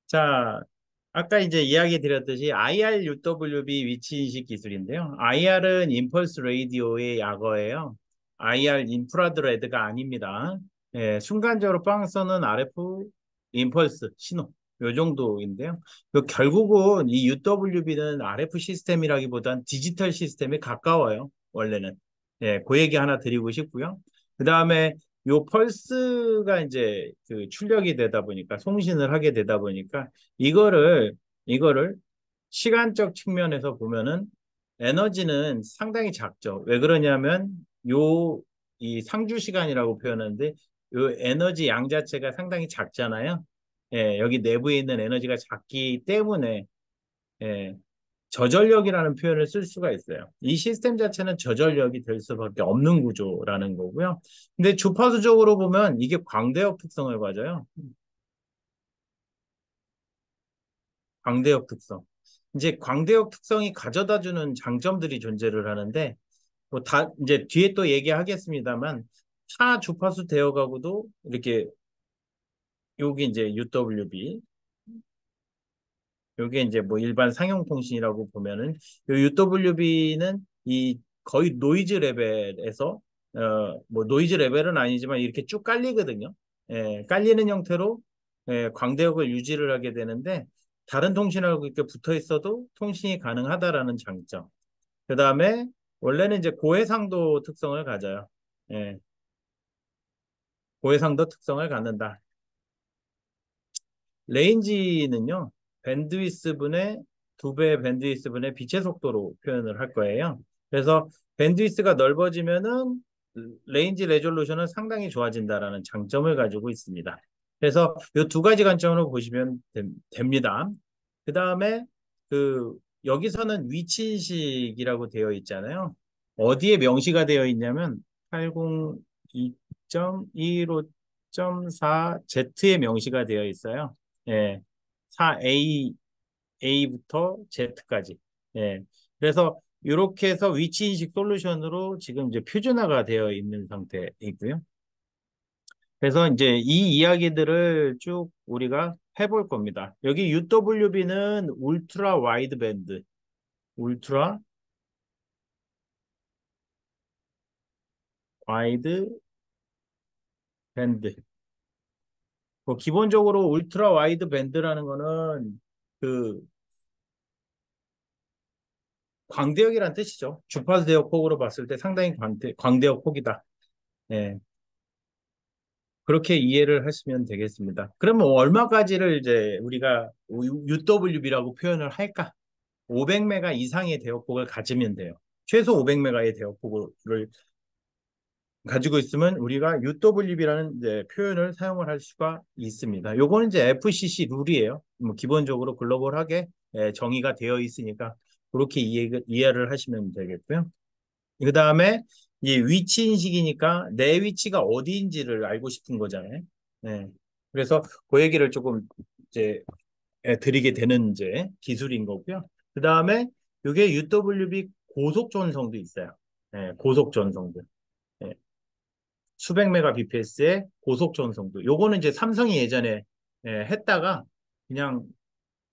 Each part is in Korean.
자, 아까 이제 이야기 드렸듯이 IRUWB 위치인식 기술인데요. IR은 임펄스 레디오의 약어예요. IR 인프라드레드가 아닙니다. 순간적으로 빵 쏘는 RF 임펄스 신호. 요 정도인데요. 결국은 이 UWB는 RF 시스템이라기보단 디지털 시스템에 가까워요. 원래는. 그 얘기 하나 드리고 싶고요. 그 다음에 요 펄스가 이제 그 출력이 되다 보니까 송신을 하게 되다 보니까 이거를 시간적 측면에서 보면은 에너지는 상당히 작죠. 왜 그러냐면 요 이 상주 시간이라고 표현하는데 요 에너지 양 자체가 상당히 작잖아요. 여기 내부에 있는 에너지가 작기 때문에 예, 저전력이라는 표현을 쓸 수가 있어요. 이 시스템 자체는 저전력이 될 수밖에 없는 구조라는 거고요. 근데 주파수적으로 보면 이게 광대역 특성을 가져요. 광대역 특성. 이제 광대역 특성이 가져다주는 장점들이 존재를 하는데, 뭐 다, 이제 뒤에 또 얘기하겠습니다만, 타 주파수 대역하고도 이렇게, 여기 이제 UWB, 요게 이제 뭐 일반 상용통신이라고 보면은, 요 UWB는 이 거의 노이즈 레벨에서, 뭐 노이즈 레벨은 아니지만 이렇게 쭉 깔리거든요. 깔리는 형태로 광대역을 유지를 하게 되는데, 다른 통신하고 이렇게 붙어 있어도 통신이 가능하다라는 장점. 그 다음에 원래는 이제 고해상도 특성을 가져요. 예, 고해상도 특성을 갖는다. 레인지는요, 밴드위스 분의 2배 밴드위스 분의 빛의 속도로 표현을 할 거예요. 그래서 밴드위스가 넓어지면은 레인지 레졸루션은 상당히 좋아진다라는 장점을 가지고 있습니다. 그래서 이 두 가지 관점으로 보시면 됩니다. 그 다음에 그 여기서는 위치 인식이라고 되어 있잖아요. 어디에 명시가 되어 있냐면 802.15.4Z에 명시가 되어 있어요. 예, 4A, A부터 Z까지. 예. 그래서 이렇게 해서 위치인식 솔루션으로 지금 이제 표준화가 되어 있는 상태이고요. 그래서 이제 이 이야기들을 쭉 우리가 해볼 겁니다. 여기 UWB는 울트라 와이드 밴드, 울트라 와이드 밴드. 뭐 기본적으로 울트라 와이드 밴드라는 거는 그 광대역이란 뜻이죠. 주파수 대역 폭으로 봤을 때 상당히 광대역 폭이다. 예, 그렇게 이해를 하시면 되겠습니다. 그러면 얼마까지를 이제 우리가 UWB라고 표현을 할까? 500메가 이상의 대역폭을 가지면 돼요. 최소 500메가의 대역폭을 가지고 있으면 우리가 UWB라는 이제 표현을 사용을 할 수가 있습니다. 요거는 이제 FCC 룰이에요. 뭐 기본적으로 글로벌하게 정의가 되어 있으니까 그렇게 이해를 하시면 되겠고요. 그 다음에 이 위치 인식이니까 내 위치가 어디인지를 알고 싶은 거잖아요. 네. 그래서 그 얘기를 조금 이제 드리게 되는 이제 기술인 거고요. 그 다음에 이게 UWB 고속 전송도 있어요. 고속 전송도. 네. 수백 메가 bps의 고속 전송도. 요거는 이제 삼성이 예전에 했다가 그냥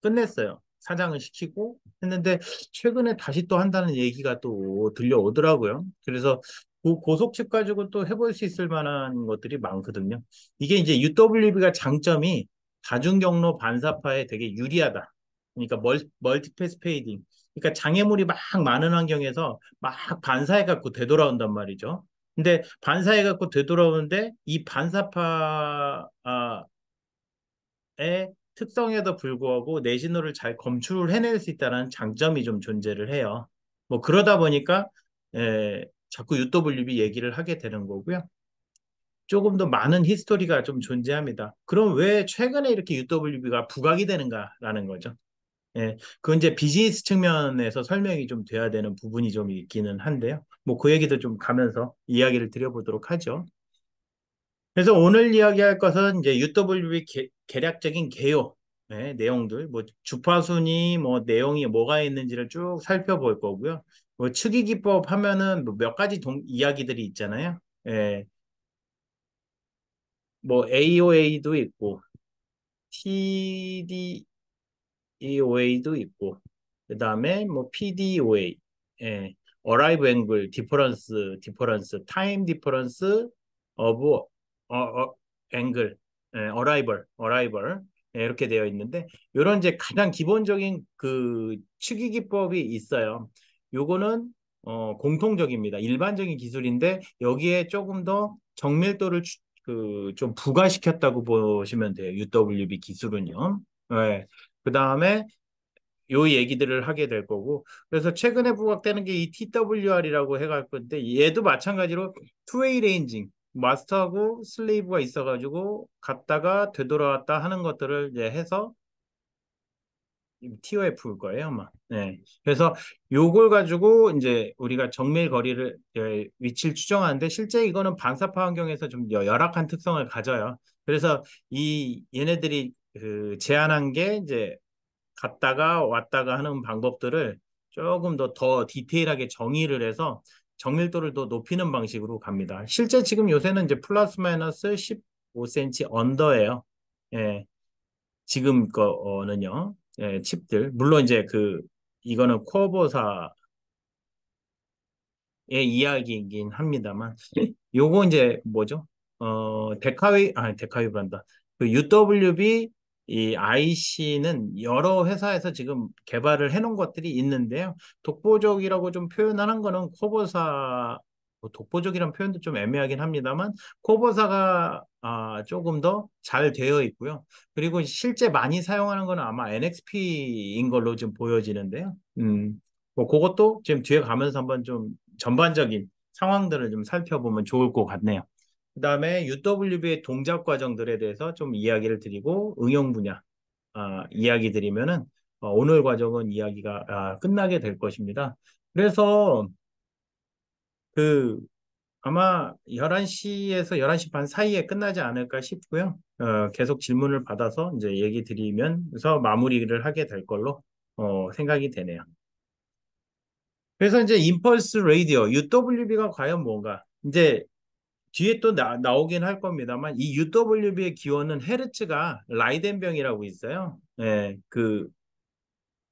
끝냈어요. 사장을 시키고 했는데 최근에 다시 또 한다는 얘기가 또 들려오더라고요. 그래서 그 고속칩 가지고 또 해볼 수 있을 만한 것들이 많거든요. 이게 이제 UWB가 장점이 다중경로 반사파에 되게 유리하다. 그러니까 멀티패스 페이딩. 그러니까 장애물이 막 많은 환경에서 막 반사해 갖고 되돌아온단 말이죠. 근데 반사해 갖고 되돌아오는데 이 반사파 의 특성에도 불구하고 내 신호를 잘 검출을 해낼 수 있다는 장점이 좀 존재를 해요. 뭐 그러다 보니까 자꾸 UWB 얘기를 하게 되는 거고요. 조금 더 많은 히스토리가 좀 존재합니다. 그럼 왜 최근에 이렇게 UWB가 부각이 되는가라는 거죠. 그건 이제 비즈니스 측면에서 설명이 좀 돼야 되는 부분이 좀 있기는 한데요. 뭐 그 얘기도 좀 가면서 이야기를 드려보도록 하죠. 그래서 오늘 이야기할 것은 이제 UWB 개략적인 개요 내용들, 뭐 주파수니 뭐 내용이 뭐가 있는지를 쭉 살펴볼 거고요. 뭐 측이 기법 하면은 뭐몇 가지 이야기들이 있잖아요. 뭐 AOA도 있고 TDOA도 있고, 그 다음에 뭐 PDOA, 예, Arrive Angle, Time Difference of Angle, 예, Arrival, 예, 이렇게 되어 있는데, 요런 이제 가장 기본적인 그 추기 기법이 있어요. 요거는 공통적입니다. 일반적인 기술인데 여기에 조금 더 정밀도를 좀 부과시켰다고 보시면 돼요. UWB 기술은요. 네. 그 다음에 요 얘기들을 하게 될 거고. 그래서 최근에 부각되는 게 이 TWR이라고 해갈 건데 얘도 마찬가지로 투웨이 레인징 마스터하고 슬레이브가 있어가지고 갔다가 되돌아왔다 하는 것들을 이제 해서 TOF일 거예요, 아마. 네. 그래서 요걸 가지고 이제 우리가 정밀 거리를 위치를 추정하는데 실제 이거는 반사파 환경에서 좀 열악한 특성을 가져요. 그래서 이 얘네들이 그 제안한 게 이제 갔다가 왔다가 하는 방법들을 조금 더 디테일하게 정의를 해서 정밀도를 더 높이는 방식으로 갑니다. 실제 지금 요새는 이제 플러스 마이너스 15cm 언더예요. 예. 지금 거는요, 예, 칩들. 물론 이제 이거는 쿼버사의 이야기이긴 합니다만, 요거 이제 뭐죠? 데카웨이브란다. 그 UWB 이 IC는 여러 회사에서 지금 개발을 해놓은 것들이 있는데요. 독보적이라고 좀 표현하는 거는 코보사, 뭐 독보적이란 표현도 좀 애매하긴 합니다만, 코보사가 조금 더 잘 되어 있고요. 그리고 실제 많이 사용하는 거는 아마 NXP인 걸로 좀 보여지는데요. 뭐 그것도 지금 뒤에 가면서 한번 좀 전반적인 상황들을 좀 살펴보면 좋을 것 같네요. 그다음에 UWB의 동작 과정들에 대해서 좀 이야기를 드리고 응용 분야 이야기 드리면은 오늘 과정은 이야기가 끝나게 될 것입니다. 그래서 그 아마 11시에서 11시 반 사이에 끝나지 않을까 싶고요. 계속 질문을 받아서 이제 얘기 드리면서 마무리를 하게 될 걸로 생각이 되네요. 그래서 이제 임펄스 레이디오 UWB가 과연 뭔가 이제 뒤에 또 나오긴 할 겁니다만 이 UWB의 기원은 헤르츠가 라이덴병이라고 있어요. 예,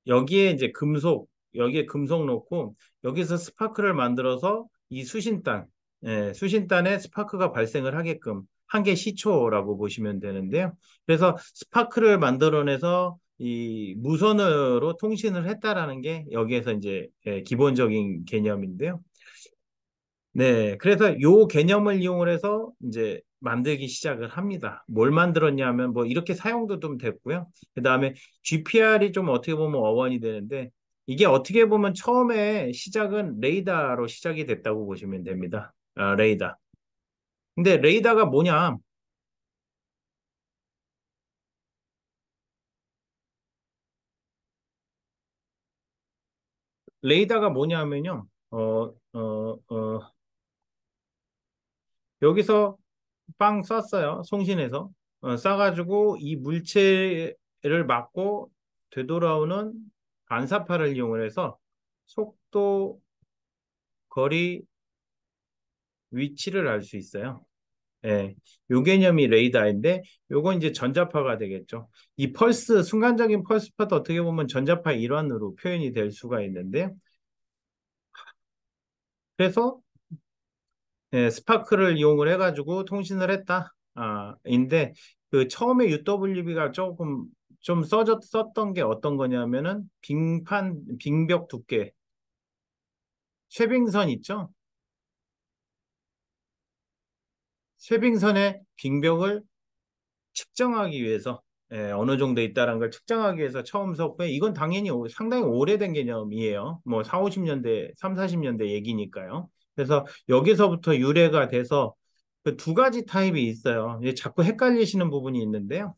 여기에 이제 여기에 금속 놓고 여기서 스파크를 만들어서 이 수신단에 스파크가 발생을 하게끔 한 개 시초라고 보시면 되는데요. 그래서 스파크를 만들어내서 이 무선으로 통신을 했다라는 게 여기에서 이제 기본적인 개념인데요. 네, 그래서 요 개념을 이용을 해서 이제 만들기 시작을 합니다. 뭘 만들었냐면 뭐 이렇게 사용도 좀 됐고요. 그다음에 GPR이 좀 어떻게 보면 어원이 되는데 이게 어떻게 보면 처음에 시작은 레이더로 시작이 됐다고 보시면 됩니다. 레이더. 근데 레이더가 뭐냐? 레이더가 뭐냐면요. 여기서 빵 쐈어요. 송신해서. 쏴가지고 이 물체를 맞고 되돌아오는 반사파를 이용을 해서 속도, 거리, 위치를 알 수 있어요. 예, 요 개념이 레이더인데 요건 이제 전자파가 되겠죠. 이 순간적인 펄스파도 어떻게 보면 전자파의 일환으로 표현이 될 수가 있는데 그래서 스파크를 이용을 해가지고 통신을 했다. 인데 그 처음에 UWB가 조금 좀 썼던 게 어떤 거냐면은 빙벽 두께, 쉐빙선 있죠? 쉐빙선의 빙벽을 측정하기 위해서 어느 정도 있다는 걸 측정하기 위해서 처음 썼고요. 이건 당연히 상당히 오래된 개념이에요. 뭐 4, 50년대, 3, 40년대 얘기니까요. 그래서 여기서부터 유래가 돼서 그 두 가지 타입이 있어요. 이제 자꾸 헷갈리시는 부분이 있는데요.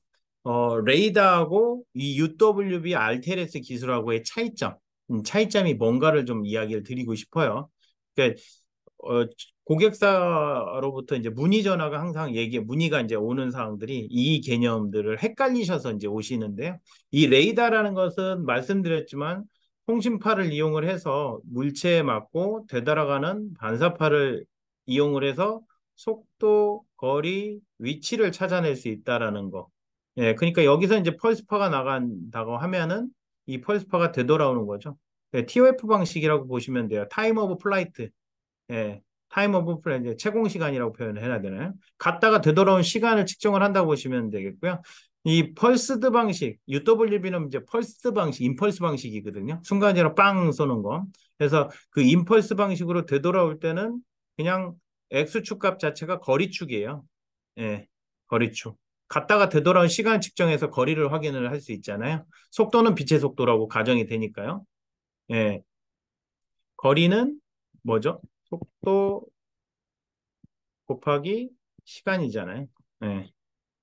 레이더하고 이 UWB RTLS 기술하고의 차이점이 뭔가를 좀 이야기를 드리고 싶어요. 그러니까 어, 고객사로부터 이제 문의 전화가 항상 문의가 이제 오는 사항들이 이 개념들을 헷갈리셔서 이제 오시는데요. 이 레이더라는 것은 말씀드렸지만 통신파를 이용을 해서 물체에 맞고 되돌아가는 반사파를 이용을 해서 속도, 거리, 위치를 찾아낼 수 있다라는 거. 예, 그러니까 여기서 이제 펄스파가 나간다고 하면은 이 펄스파가 되돌아오는 거죠. 예, TOF 방식이라고 보시면 돼요. 타임 오브 플라이트. 예, 타임 오브 플라이트, 채공 시간이라고 표현을 해야 되나요? 갔다가 되돌아온 시간을 측정을 한다고 보시면 되겠고요. 이 펄스드 방식, UWB는 이제 펄스 방식, 임펄스 방식이거든요. 순간적으로 빵 쏘는 거. 그래서 그 임펄스 방식으로 되돌아올 때는 그냥 X축 값 자체가 거리축이에요. 예, 거리축. 갔다가 되돌아온 시간 측정해서 거리를 확인을 할 수 있잖아요. 속도는 빛의 속도라고 가정이 되니까요. 예, 거리는 뭐죠? 속도 곱하기 시간이잖아요. 예.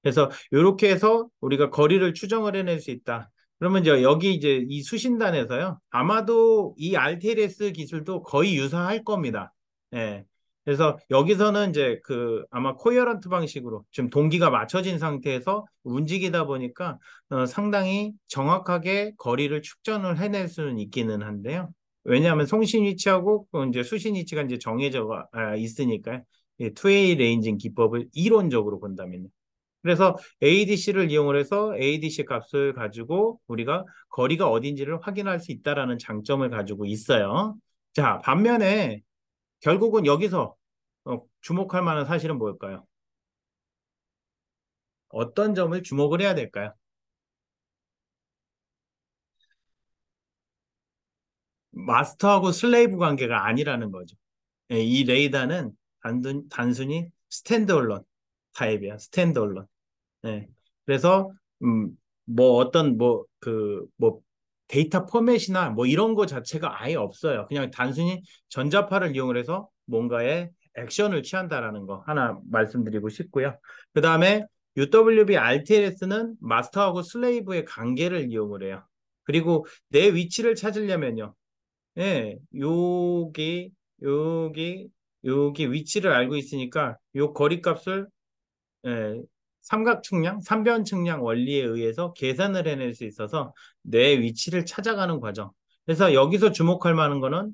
그래서 이렇게 해서 우리가 거리를 추정을 해낼 수 있다. 그러면 이제 여기 이제 이 수신단에서요. 아마도 이 RTLS 기술도 거의 유사할 겁니다. 예. 그래서 여기서는 이제 그 아마 코어런트 방식으로 지금 동기가 맞춰진 상태에서 움직이다 보니까 상당히 정확하게 거리를 측정을 해낼 수는 있기는 한데요. 왜냐하면 송신 위치하고 이제 수신 위치가 이제 정해져 있으니까요. 투웨이 레인징 기법을 이론적으로 본다면요. 그래서 ADC를 이용을 해서 ADC 값을 가지고 우리가 거리가 어딘지를 확인할 수 있다라는 장점을 가지고 있어요. 자, 반면에 결국은 여기서 주목할 만한 사실은 뭘까요? 어떤 점을 주목을 해야 될까요? 마스터하고 슬레이브 관계가 아니라는 거죠. 예, 이 레이더는 단순히 스탠드얼론 타입이야. 스탠드얼론. 네. 그래서 뭐 어떤 뭐 데이터 포맷이나 뭐 이런 거 자체가 아예 없어요. 그냥 단순히 전자파를 이용을 해서 뭔가의 액션을 취한다라는 거 하나 말씀드리고 싶고요. 그다음에 UWB RTLS는 마스터하고 슬레이브의 관계를 이용을 해요. 그리고 내 위치를 찾으려면요. 예, 여기 여기 위치를 알고 있으니까 요 거리값을 예, 삼각 측량, 삼변 측량 원리에 의해서 계산을 해낼 수 있어서 내 위치를 찾아가는 과정. 그래서 여기서 주목할 만한 거는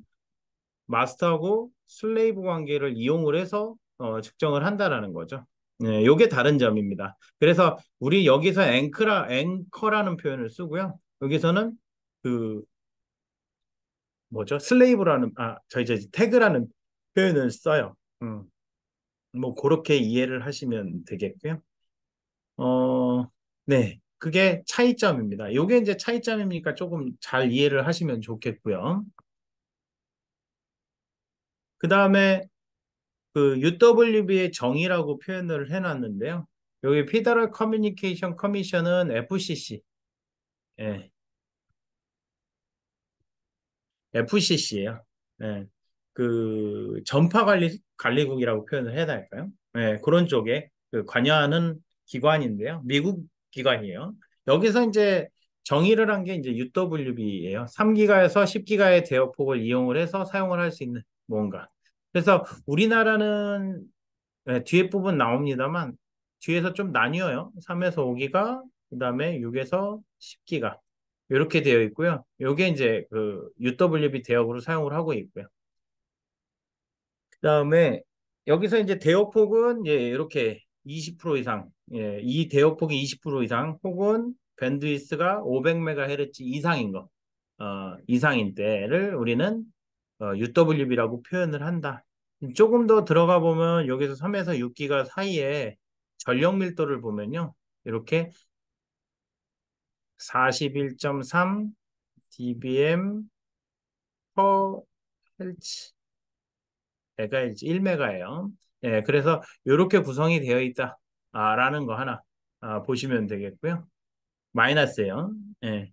마스터하고 슬레이브 관계를 이용을 해서 측정을 한다라는 거죠. 네, 요게 다른 점입니다. 그래서 우리 여기서 앵커라는 표현을 쓰고요. 여기서는 그 뭐죠? 슬레이브라는 저희 태그라는 표현을 써요. 뭐 그렇게 이해를 하시면 되겠고요. 어, 네. 그게 차이점입니다. 요게 이제 차이점이니까 조금 잘 이해를 하시면 좋겠고요. 그 다음에 그 UWB의 정의라고 표현을 해놨는데요. 여기 피더럴 커뮤니케이션 커미션은 FCC. 예, FCC예요. 예, 그 관리국이라고 표현을 해야 할까요? 예, 그런 쪽에 그 관여하는 기관인데요. 미국 기관이에요. 여기서 이제 정의를 한 게 이제 UWB예요. 3기가에서 10기가의 대역폭을 이용을 해서 사용을 할 수 있는 뭔가. 그래서 우리나라는 뒤에 부분 나옵니다만 뒤에서 좀 나뉘어요. 3에서 5기가, 그다음에 6에서 10기가. 이렇게 되어 있고요. 요게 이제 그 UWB 대역으로 사용을 하고 있고요. 그다음에 여기서 이제 대역폭은 이렇게 20% 이상, 이 대역폭이 20% 이상 혹은 밴드위스가 500MHz 이상인 거, 이상인 때를 우리는 UWB라고 표현을 한다. 조금 더 들어가 보면 여기서 3에서 6기가 사이에 전력 밀도를 보면요. 이렇게 41.3 dBm per Hz, 메가헤르츠 1메가예요. 예, 그래서 이렇게 구성이 되어 있다. 라는 거 하나 보시면 되겠고요. 마이너스예요. 예.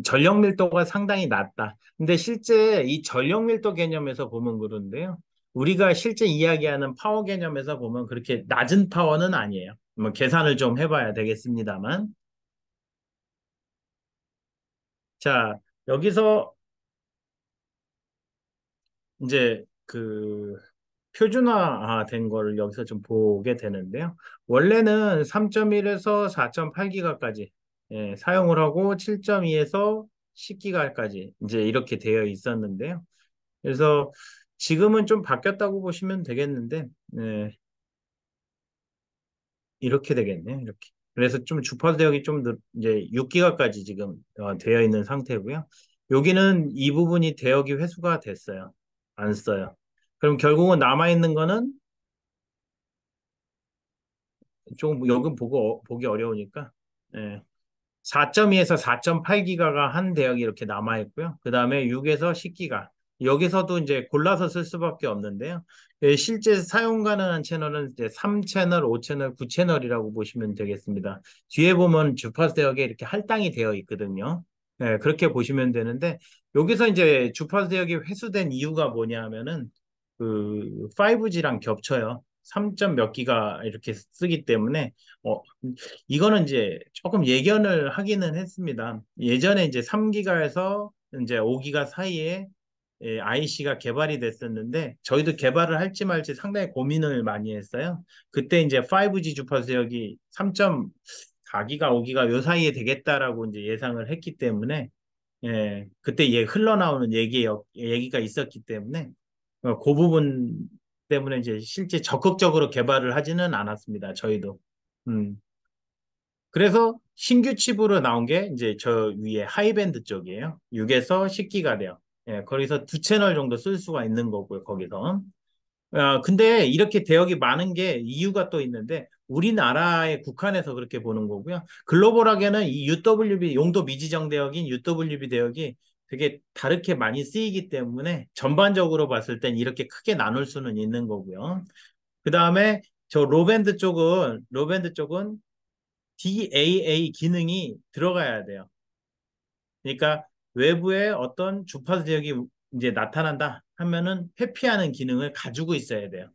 전력 밀도가 상당히 낮다. 근데 실제 이 전력 밀도 개념에서 보면 그런데요. 우리가 실제 이야기하는 파워 개념에서 보면 그렇게 낮은 파워는 아니에요. 뭐 계산을 좀 해봐야 되겠습니다만. 자, 여기서 이제 그 표준화된 거를 여기서 좀 보게 되는데요. 원래는 3.1에서 4.8기가까지 사용을 하고 7.2에서 10기가까지 이제 이렇게 되어 있었는데요. 그래서 지금은 좀 바뀌었다고 보시면 되겠는데, 이렇게 되겠네요. 이렇게. 그래서 좀 주파수 대역이 좀 이제 6기가까지 지금 되어 있는 상태고요. 여기는 이 부분이 대역이 회수가 됐어요. 안 써요. 그럼 결국은 남아있는 거는 좀 여기 보기 어려우니까 예. 4.2에서 4.8기가가 한 대역이 이렇게 남아 있고요. 그 다음에 6에서 10기가. 여기서도 이제 골라서 쓸 수밖에 없는데요. 예, 실제 사용 가능한 채널은 이제 3채널, 5채널, 9채널이라고 보시면 되겠습니다. 뒤에 보면 주파수 대역에 이렇게 할당이 되어 있거든요. 예, 그렇게 보시면 되는데 여기서 이제 주파수 대역이 회수된 이유가 뭐냐 하면은 그 5G랑 겹쳐요. 3점 몇 기가 이렇게 쓰기 때문에 어, 이거는 이제 조금 예견을 하기는 했습니다. 예전에 이제 3기가에서 이제 5기가 사이에 IC가 개발이 됐었는데 저희도 개발을 할지 말지 상당히 고민을 많이 했어요. 그때 이제 5G 주파수역이 3.4기가, 5기가 요 사이에 되겠다라고 이제 예상을 했기 때문에 그때 흘러나오는 얘기가 있었기 때문에 그 부분 때문에 이제 실제 적극적으로 개발을 하지는 않았습니다. 저희도. 음. 그래서 신규 칩으로 나온 게 이제 저 위에 하이밴드 쪽이에요. 6에서 10기가 돼요. 예, 거기서 두 채널 정도 쓸 수가 있는 거고요, 거기서. 근데 이렇게 대역이 많은 게 이유가 또 있는데, 우리나라에 국한해서 그렇게 보는 거고요. 글로벌하게는 이 UWB, 용도 미지정 대역인 UWB 대역이 되게 다르게 많이 쓰이기 때문에 전반적으로 봤을 땐 이렇게 크게 나눌 수는 있는 거고요. 그 다음에 로밴드 쪽은 DAA 기능이 들어가야 돼요. 그러니까 외부에 어떤 주파수 지역이 이제 나타난다 하면은 회피하는 기능을 가지고 있어야 돼요.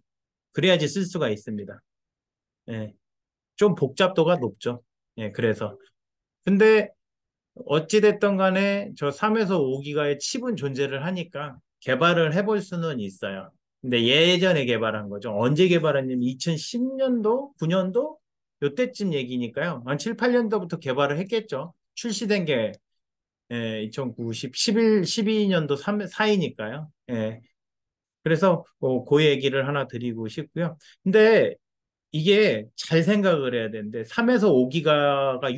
그래야지 쓸 수가 있습니다. 예, 좀 복잡도가 높죠. 예, 그래서. 근데 어찌됐든 간에 저 3에서 5기가의 칩은 존재를 하니까 개발을 해볼 수는 있어요. 근데 예전에 개발한 거죠. 언제 개발했냐면 2010년도, 9년도? 요때쯤 얘기니까요. 한 7, 8년도부터 개발을 했겠죠. 출시된 게 2009, 10, 11, 12년도 4이니까요. 예. 그래서 그 얘기를 하나 드리고 싶고요. 근데 이게 잘 생각을 해야 되는데 3에서 5기가가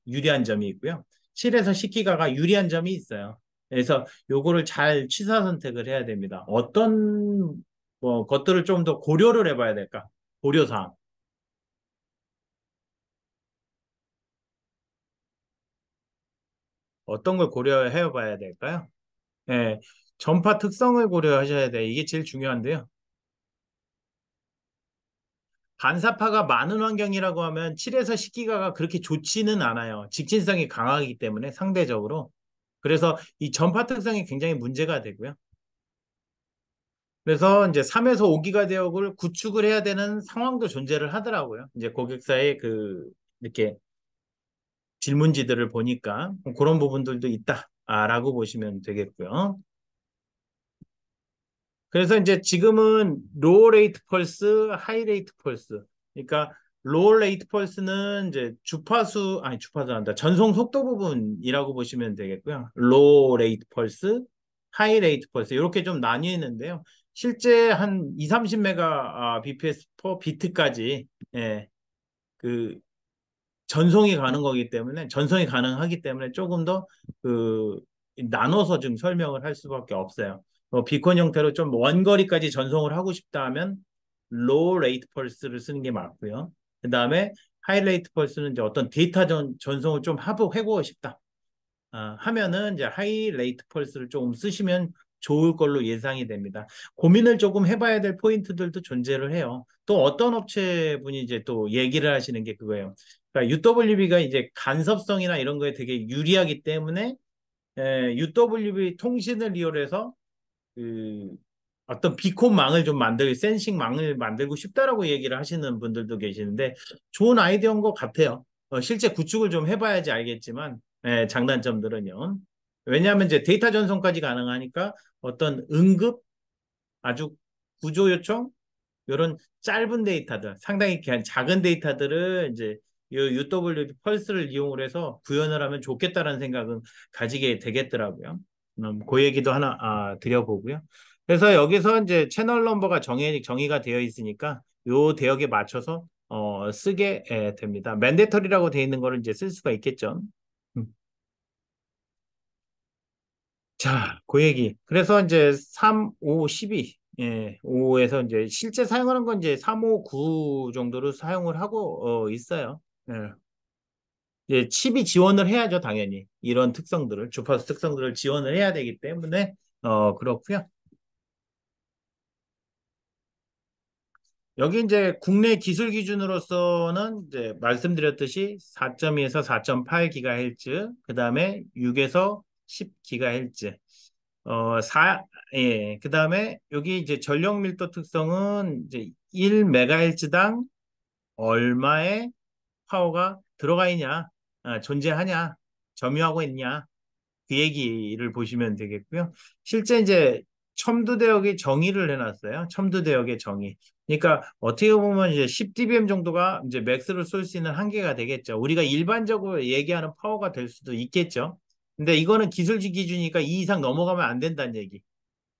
유리한 점이 있고요. 7에서 10기가가 유리한 점이 있어요. 그래서 요거를 잘 취사 선택을 해야 됩니다. 어떤 것들을 좀 더 고려를 해봐야 될까? 고려사항. 어떤 걸 고려해 봐야 될까요? 예, 전파 특성을 고려하셔야 돼. 이게 제일 중요한데요. 반사파가 많은 환경이라고 하면 7에서 10기가가 그렇게 좋지는 않아요. 직진성이 강하기 때문에 상대적으로. 그래서 이 전파 특성이 굉장히 문제가 되고요. 그래서 이제 3에서 5기가 대역을 구축을 해야 되는 상황도 존재를 하더라고요. 이제 고객사의 이렇게 질문지들을 보니까 그런 부분들도 있다라고 보시면 되겠고요. 그래서 이제 지금은 로우 레이트 펄스, 하이 레이트 펄스. 그러니까 로우 레이트 펄스는 이제 주파수 한다. 전송 속도 부분이라고 보시면 되겠고요. 로우 레이트 펄스, 하이 레이트 펄스 이렇게 좀 나뉘는데요. 실제 한 2, 30메가 bps 퍼 비트까지 예, 그 전송이 가능하기 때문에 조금 더 그 나눠서 좀 설명을 할 수밖에 없어요. 비콘 형태로 좀 원거리까지 전송을 하고 싶다 하면 로우 레이트 펄스를 쓰는 게 맞고요. 그 다음에 하이 레이트 펄스는 이제 어떤 데이터 전송을 좀 해보고 싶다. 하면은 이제 하이 레이트 펄스를 조금 쓰시면 좋을 걸로 예상이 됩니다. 고민을 조금 해봐야 될 포인트들도 존재를 해요. 또 어떤 업체분이 이제 또 얘기를 하시는 게 그거예요. 그러니까 UWB가 이제 간섭성이나 이런 거에 되게 유리하기 때문에 UWB 통신을 이용해서 그 어떤 비콘망을 좀 센싱망을 만들고 싶다라고 얘기를 하시는 분들도 계시는데 좋은 아이디어인 것 같아요. 실제 구축을 좀 해봐야지 알겠지만 장단점들은요. 왜냐하면 이제 데이터 전송까지 가능하니까 어떤 응급 아주 구조 요청 이런 짧은 데이터들, 상당히 그냥 작은 데이터들을 이제 이 UWB 펄스를 이용을 해서 구현을 하면 좋겠다라는 생각은 가지게 되겠더라고요. 그 얘기도 하나 드려보고요. 그래서 여기서 이제 채널 넘버가 정의가 되어 있으니까 요 대역에 맞춰서 쓰게 됩니다. 맨데터리라고 되어 있는 거를 이제 쓸 수가 있겠죠. 음. 자, 그 얘기. 그래서 이제 3, 5, 12. 예, 5에서 이제 실제 사용하는 건 이제 3, 5, 9 정도로 사용을 하고 있어요. 예. 이제 칩이 지원을 해야죠, 당연히. 이런 특성들을, 주파수 특성들을 지원을 해야 되기 때문에 그렇고요. 여기 이제 국내 기술 기준으로서는 이제 말씀드렸듯이 4.2에서 4.8GHz, 그 다음에 6에서 10GHz, 그 다음에 여기 이제 전력 밀도 특성은 이제 1MHz당 얼마의 파워가 들어가 있냐, 존재하냐, 점유하고 있냐, 그 얘기를 보시면 되겠고요. 실제 이제 첨두대역이 정의를 해놨어요. 첨두대역의 정의. 그러니까 어떻게 보면 이제 10dBm 정도가 이제 맥스를 쏠 수 있는 한계가 되겠죠. 우리가 일반적으로 얘기하는 파워가 될 수도 있겠죠. 근데 이거는 기술지 기준이니까 이 이상 넘어가면 안 된다는 얘기.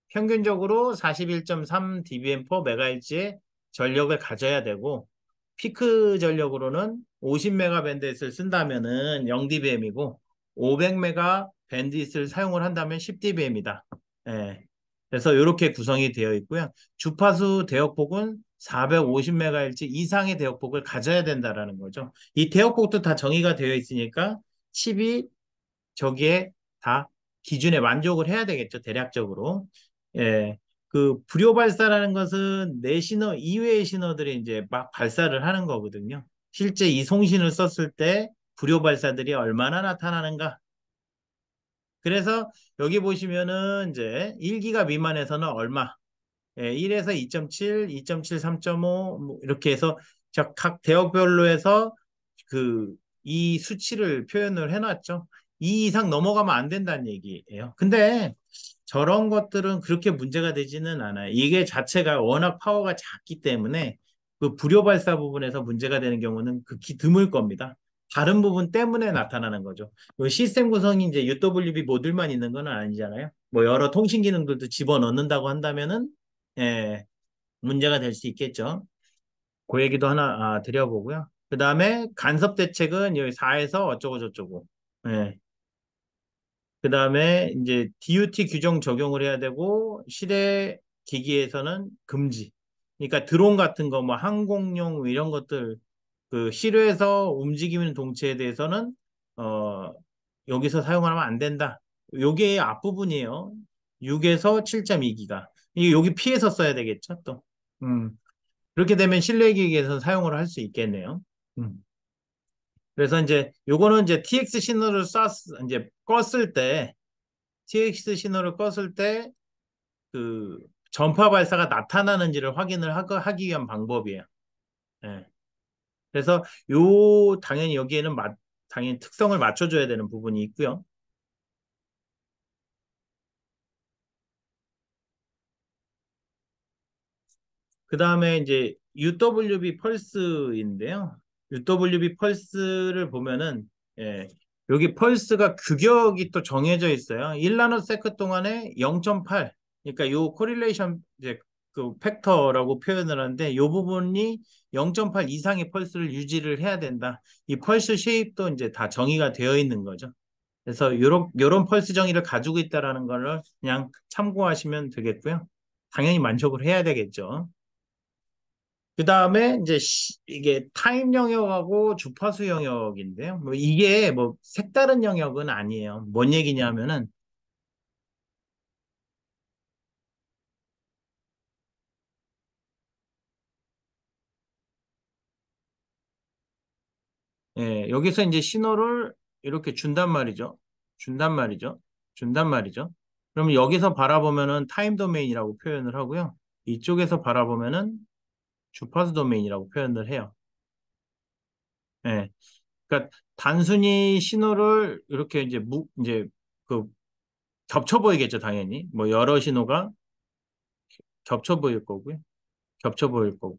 평균적으로 41.3 dBm/MHz의 전력을 가져야 되고 피크 전력으로는 50메가밴드잇을 쓴다면은 0dBm이고 500메가밴드잇을 사용을 한다면 10dBm이다. 예. 그래서 이렇게 구성이 되어 있고요. 주파수 대역폭은 450메가헤르츠 이상의 대역폭을 가져야 된다라는 거죠. 이 대역폭도 다 정의가 되어 있으니까 칩이 저기에 다 기준에 만족을 해야 되겠죠, 대략적으로. 예. 그 불효 발사라는 것은 내 신호 이외의 신호들이 이제 막 발사를 하는 거거든요. 실제 이 송신을 썼을 때 불효 발사들이 얼마나 나타나는가. 그래서 여기 보시면은 이제 1기가 미만에서는 얼마, 1에서 2.7, 2.7, 3.5 뭐 이렇게 해서 각 대역별로 해서 그 이 수치를 표현을 해놨죠. 이 이상 넘어가면 안 된다는 얘기예요. 근데 저런 것들은 그렇게 문제가 되지는 않아요. 이게 자체가 워낙 파워가 작기 때문에 그 불효 발사 부분에서 문제가 되는 경우는 극히 드물 겁니다. 다른 부분 때문에 나타나는 거죠. 그 시스템 구성이 이제 UWB 모듈만 있는 건 아니잖아요. 뭐 여러 통신 기능들도 집어넣는다고 한다면은 예, 문제가 될 수 있겠죠. 그 얘기도 하나 드려보고요. 그 다음에 간섭 대책은 여기 4에서 어쩌고 저쩌고. 예. 그 다음에 이제 DUT 규정 적용을 해야 되고 실외 기기에서는 금지. 그러니까 드론 같은 거 뭐 항공용 뭐 이런 것들 그 실외에서 움직이는 동체에 대해서는 어 여기서 사용하면 안 된다. 요게 앞부분이에요. 6에서 7.2기가. 이게 여기 피해서 써야 되겠죠, 또. 음. 그렇게 되면 실내 기기에서 사용을 할 수 있겠네요. 음. 그래서 이제 요거는 이제 TX 신호를 이제 껐을 때 TX 신호를 껐을 때 그 전파 발사가 나타나는지를 확인을 하기 위한 방법이에요. 예. 그래서 당연히 여기에는 당연히 특성을 맞춰줘야 되는 부분이 있고요. 그 다음에 이제 UWB 펄스인데요. UWB 펄스를 보면은 예, 여기 펄스가 규격이 또 정해져 있어요. 1나노세컨 동안에 0.8. 그러니까 요 코릴레이션 이제 그 팩터라고 표현을 하는데 요 부분이 0.8 이상의 펄스를 유지를 해야 된다. 이 펄스 쉐입도 이제 다 정의가 되어 있는 거죠. 그래서 요런 펄스 정의를 가지고 있다라는 거를 그냥 참고하시면 되겠고요. 당연히 만족을 해야 되겠죠. 그 다음에 이제 이게 타임 영역하고 주파수 영역인데요. 뭐 이게 뭐 색다른 영역은 아니에요. 뭔 얘기냐면은 여기서 이제 신호를 이렇게 준단 말이죠. 준단 말이죠. 준단 말이죠. 그러면 여기서 바라보면은 타임 도메인이라고 표현을 하고요. 이쪽에서 바라보면은 주파수 도메인이라고 표현을 해요. 예. 그러니까 단순히 신호를 이렇게 이제 그 겹쳐 보이겠죠, 당연히. 뭐 여러 신호가 겹쳐 보일 거고요. 겹쳐 보일 거고.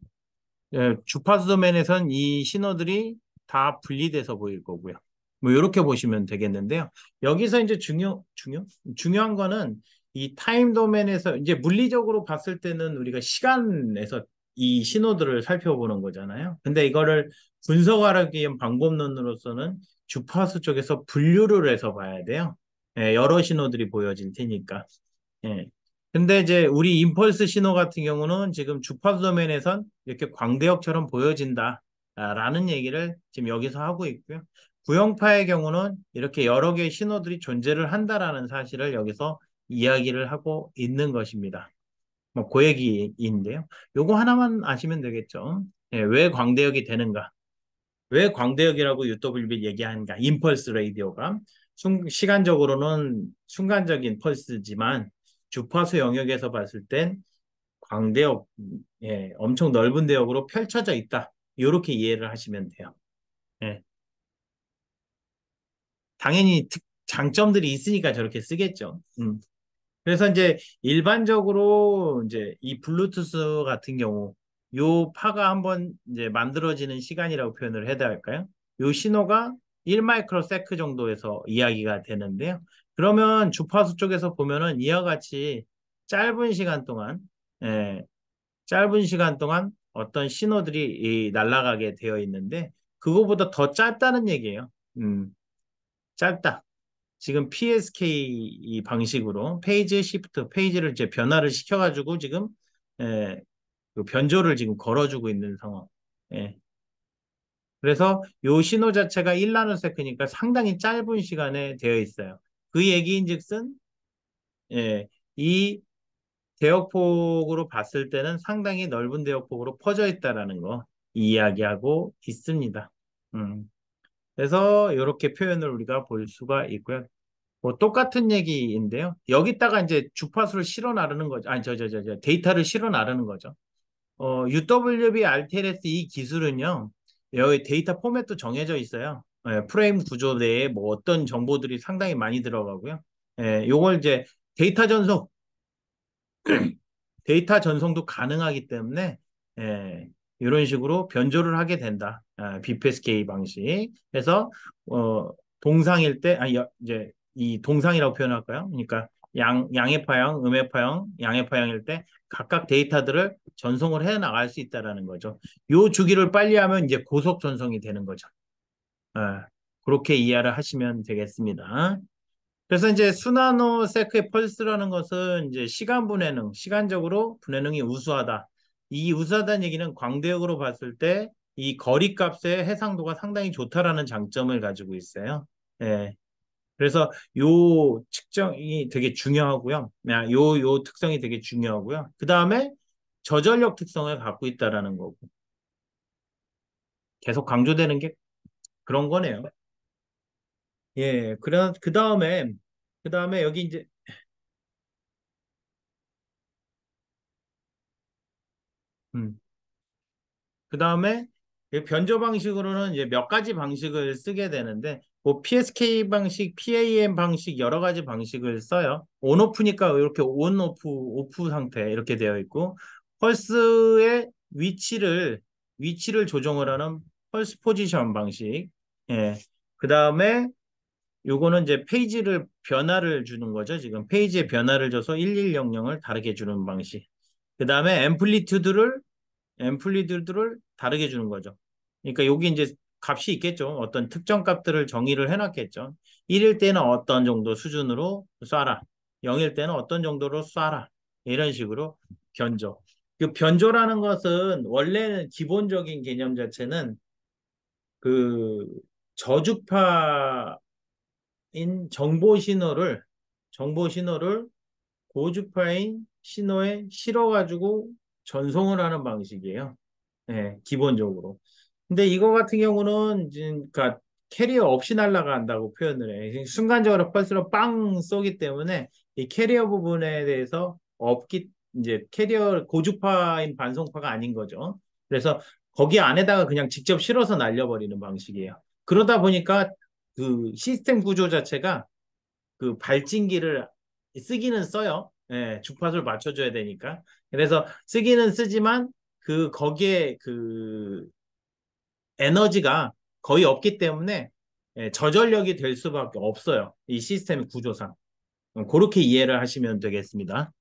주파수 도면에선 이 신호들이 다 분리돼서 보일 거고요. 뭐 이렇게 보시면 되겠는데요. 여기서 이제 중요한 거는 이 타임 도면에서 이제 물리적으로 봤을 때는 우리가 시간에서 이 신호들을 살펴보는 거잖아요. 근데 이거를 분석하기 위한 방법론으로서는 주파수 쪽에서 분류를 해서 봐야 돼요. 예, 여러 신호들이 보여질 테니까. 예. 근데 이제 우리 임펄스 신호 같은 경우는 지금 주파수 도면에선 이렇게 광대역처럼 보여진다라는 얘기를 지금 여기서 하고 있고요. 구형파의 경우는 이렇게 여러 개의 신호들이 존재를 한다라는 사실을 여기서 이야기를 하고 있는 것입니다. 뭐, 그 얘기인데요. 요거 하나만 아시면 되겠죠. 예, 왜 광대역이 되는가? 왜 광대역이라고 UWB 얘기하는가? 임펄스 라디오가 시간적으로는 순간적인 펄스지만 주파수 영역에서 봤을 땐 광대역, 예, 엄청 넓은 대역으로 펼쳐져 있다. 이렇게 이해를 하시면 돼요. 예, 당연히 장점들이 있으니까 저렇게 쓰겠죠. 그래서 이제 일반적으로 이제 이 블루투스 같은 경우 요 파가 한번 이제 만들어지는 시간이라고 표현을 해야 할까요? 요 신호가 1마이크로세크 정도에서 이야기가 되는데요. 그러면 주파수 쪽에서 보면은 이와 같이 짧은 시간 동안 예, 짧은 시간 동안 어떤 신호들이 날아가게 되어 있는데 그거보다 더 짧다는 얘기예요. 짧다. 지금 PSK 방식으로 페이지 시프트, 페이지를 이제 변화를 시켜가지고 지금 예, 그 변조를 지금 걸어주고 있는 상황. 예. 그래서 요 신호 자체가 1나노세크니까 상당히 짧은 시간에 되어 있어요. 그 얘기인즉슨 예, 이 대역폭으로 봤을 때는 상당히 넓은 대역폭으로 퍼져 있다라는 거 이야기하고 있습니다. 음. 그래서 이렇게 표현을 우리가 볼 수가 있고요. 뭐 똑같은 얘기인데요. 여기다가 이제 주파수를 실어 나르는 거죠. 아니 데이터를 실어 나르는 거죠. UWB RTLS 이 기술은요. 여기 데이터 포맷도 정해져 있어요. 예, 프레임 구조 내에 뭐 어떤 정보들이 상당히 많이 들어가고요. 예, 요걸 이제 데이터 전송 데이터 전송도 가능하기 때문에 예, 이런 식으로 변조를 하게 된다. BPSK 방식. 그래서 동상일 때 아니 이제 이 동상이라고 표현할까요? 그러니까 양해파형, 음해파형, 양해파형일 때 각각 데이터들을 전송을 해 나갈 수 있다라는 거죠. 요 주기를 빨리 하면 이제 고속 전송이 되는 거죠. 예, 그렇게 이해를 하시면 되겠습니다. 그래서 이제 수나노 세크의 펄스라는 것은 이제 시간 분해능, 시간적으로 분해능이 우수하다. 이 우수하다는 얘기는 광대역으로 봤을 때 이 거리값의 해상도가 상당히 좋다라는 장점을 가지고 있어요. 예. 그래서 요 측정이 되게 중요하고요. 요 특성이 되게 중요하고요. 그 다음에 저전력 특성을 갖고 있다라는 거고. 계속 강조되는 게 그런 거네요. 예. 그 다음에 여기 이제 음, 그 다음에 변조 방식으로는 이제 몇 가지 방식을 쓰게 되는데, 뭐 PSK 방식, PAM 방식 여러 가지 방식을 써요. 온오프니까 이렇게 오프 상태 이렇게 되어 있고, 펄스의 위치를 조정을 하는 펄스 포지션 방식. 예. 그 다음에 요거는 이제 페이지를 변화를 주는 거죠. 지금 페이지에 변화를 줘서 1100을 다르게 주는 방식. 그 다음에 앰플리튜드를 다르게 주는 거죠. 그러니까 여기 이제 값이 있겠죠. 어떤 특정 값들을 정의를 해놨겠죠. 1일 때는 어떤 정도 수준으로 쏴라. 0일 때는 어떤 정도로 쏴라. 이런 식으로 변조. 그 변조라는 것은 원래는 기본적인 개념 자체는 그 저주파인 정보 신호를 고주파인 신호에 실어가지고 전송을 하는 방식이에요. 예, 기본적으로. 근데 이거 같은 경우는 그러니까 캐리어 없이 날아간다고 표현을 해. 순간적으로 펄스로 빵 쏘기 때문에 이 캐리어 부분에 대해서 이제 캐리어 고주파인 반송파가 아닌 거죠. 그래서 거기 안에다가 그냥 직접 실어서 날려버리는 방식이에요. 그러다 보니까 그 시스템 구조 자체가 그 발진기를 쓰기는 써요. 예, 주파수를 맞춰줘야 되니까. 그래서 쓰기는 쓰지만 거기에 그 에너지가 거의 없기 때문에 예, 저전력이 될 수밖에 없어요. 이 시스템 구조상. 그렇게 이해를 하시면 되겠습니다.